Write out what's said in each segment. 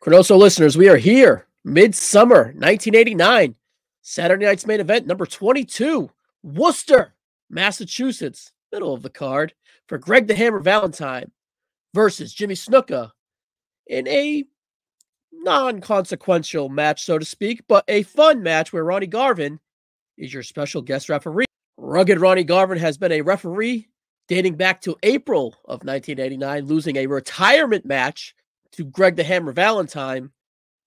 ChroNoSo listeners, we are here. Midsummer 1989. Saturday night's main event, number 22. Worcester, Massachusetts. Middle of the card for Greg the Hammer Valentine versus Jimmy Snuka in a non-consequential match, so to speak, but a fun match where Ronnie Garvin is your special guest referee. Rugged Ronnie Garvin has been a referee dating back to April of 1989, losing a retirement match to Greg the Hammer Valentine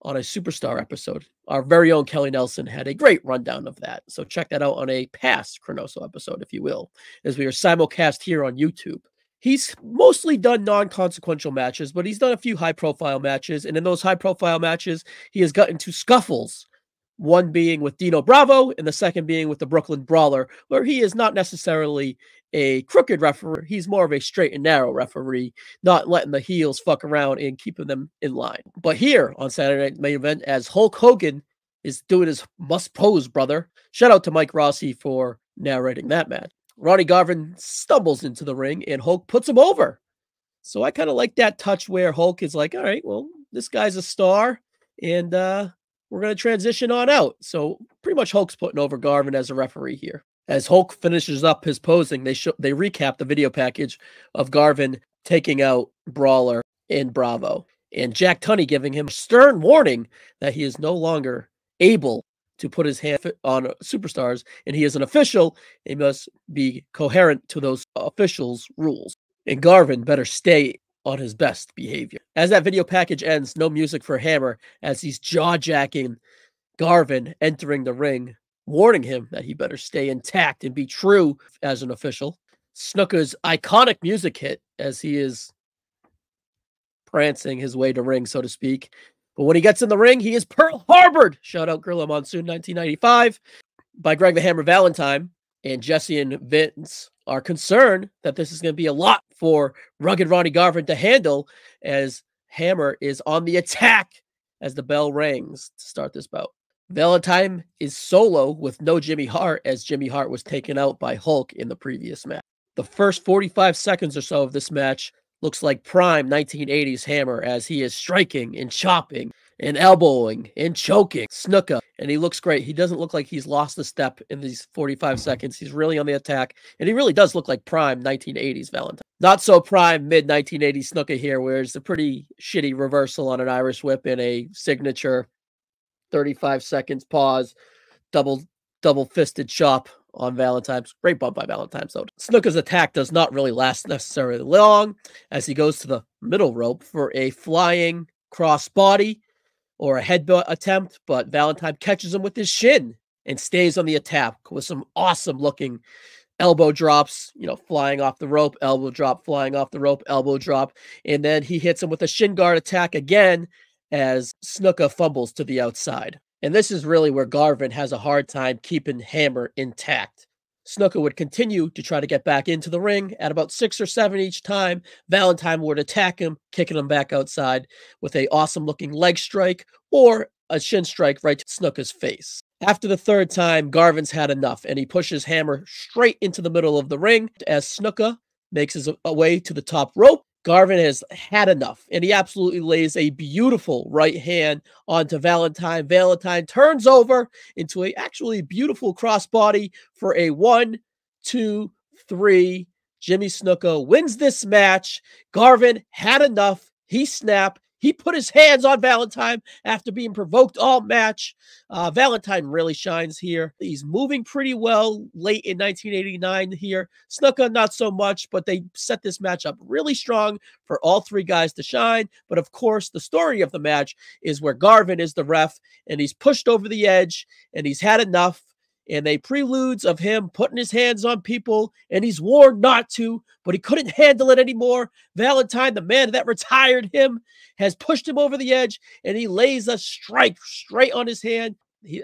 on a Superstar episode. Our very own Kelly Nelson had a great rundown of that. So check that out on a past ChroNoSo episode, if you will, as we are simulcast here on YouTube. He's mostly done non-consequential matches, but he's done a few high-profile matches. And in those high-profile matches, he has gotten into scuffles, one being with Dino Bravo and the second being with the Brooklyn Brawler, where he is not necessarily a crooked referee. He's more of a straight and narrow referee, not letting the heels fuck around and keeping them in line. But here on Saturday Night Main Event, as Hulk Hogan is doing his must pose, brother. Shout out to Mike Rossi for narrating that match. Ronnie Garvin stumbles into the ring and Hulk puts him over. So I kind of like that touch where Hulk is like, all right, well, this guy's a star and we're going to transition on out. So pretty much Hulk's putting over Garvin as a referee here. As Hulk finishes up his posing, they recap the video package of Garvin taking out Brawler and Bravo, and Jack Tunney giving him a stern warning that he is no longer able to put his hand on Superstars, and he is an official. He must be coherent to those officials' rules, and Garvin better stay on his best behavior. As that video package ends, no music for Hammer as he's jaw-jacking Garvin entering the ring, warning him that he better stay intact and be true as an official. Snuka's iconic music hit as he is prancing his way to ring, so to speak. But when he gets in the ring, he is Pearl Harbored. Shout out Gorilla Monsoon 1995 by Greg the Hammer Valentine. And Jesse and Vince are concerned that this is going to be a lot for Rugged Ronnie Garvin to handle as Hammer is on the attack as the bell rings to start this bout. Valentine is solo with no Jimmy Hart as Jimmy Hart was taken out by Hulk in the previous match. The first 45 seconds or so of this match looks like prime 1980s Hammer as he is striking and chopping and elbowing and choking Snuka, and he looks great. He doesn't look like he's lost a step in these 45 seconds. He's really on the attack, and he really does look like prime 1980s Valentine. Not so prime mid-1980s Snuka here, where it's a pretty shitty reversal on an Irish whip and a signature 35 seconds pause, double fisted chop on Valentine's. Great bump by Valentine's, though. Snuka's attack does not really last necessarily long as he goes to the middle rope for a flying crossbody or a headbutt attempt, but Valentine catches him with his shin and stays on the attack with some awesome looking elbow drops, flying off the rope, elbow drop, flying off the rope, elbow drop. And then he hits him with a shin guard attack again as Snuka fumbles to the outside. And this is really where Garvin has a hard time keeping Hammer intact. Snuka would continue to try to get back into the ring. At about 6 or 7 each time, Valentine would attack him, kicking him back outside with a awesome-looking leg strike or a shin strike right to Snuka's face. After the third time, Garvin's had enough, and he pushes Hammer straight into the middle of the ring as Snuka makes his way to the top rope. Garvin has had enough, and he absolutely lays a beautiful right hand onto Valentine. Valentine turns over into a actually beautiful crossbody for a 1, 2, 3. Jimmy Snuka wins this match. Garvin had enough. He snapped. He put his hands on Valentine after being provoked all match. Valentine really shines here. He's moving pretty well late in 1989 here. Snuka, not so much, but they set this match up really strong for all three guys to shine. But of course, the story of the match is where Garvin is the ref, and he's pushed over the edge, and he's had enough. And they preludes of him putting his hands on people, and he's warned not to, but he couldn't handle it anymore. Valentine, the man that retired him, has pushed him over the edge, and he lays a strike straight on his hand.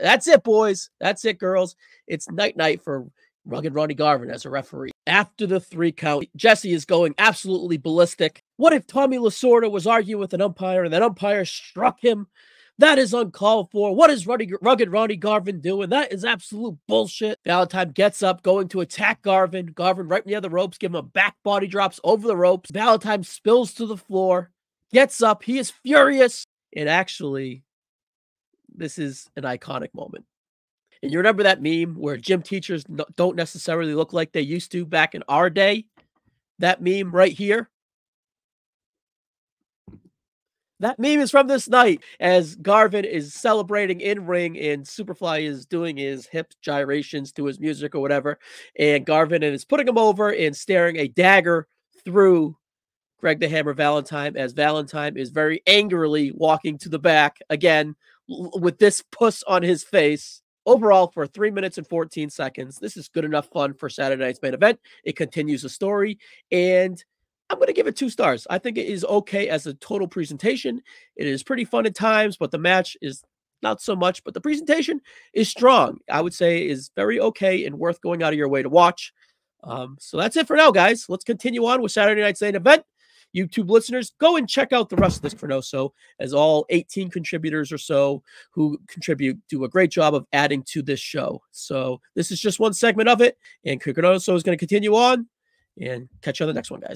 That's it, boys. That's it, girls. It's night-night for Rugged Ronnie Garvin as a referee. After the 3 count, Jesse is going absolutely ballistic. What if Tommy Lasorda was arguing with an umpire, and that umpire struck him? That is uncalled for. What is Rugged Ronnie Garvin doing? That is absolute bullshit. Valentine gets up, going to attack Garvin. Garvin right near the ropes, give him a back body drops over the ropes. Valentine spills to the floor, gets up. He is furious. And actually, this is an iconic moment. And you remember that meme where gym teachers don't necessarily look like they used to back in our day? That meme right here? That meme is from this night as Garvin is celebrating in ring and Superfly is doing his hip gyrations to his music or whatever. And Garvin is putting him over and staring a dagger through Greg the Hammer Valentine as Valentine is very angrily walking to the back again with this puss on his face. Overall, for 3 minutes and 14 seconds, this is good enough fun for Saturday night's main event. It continues the story, and I'm going to give it 2 stars. I think it is okay as a total presentation. It is pretty fun at times, but the match is not so much. But the presentation is strong. I would say is very okay and worth going out of your way to watch. So that's it for now, guys. Let's continue on with Saturday night's main event. YouTube listeners, go and check out the rest of this ChroNoSo, as all 18 contributors or so who contribute do a great job of adding to this show. So this is just one segment of it, and ChroNoSo is going to continue on, and catch you on the next one, guys.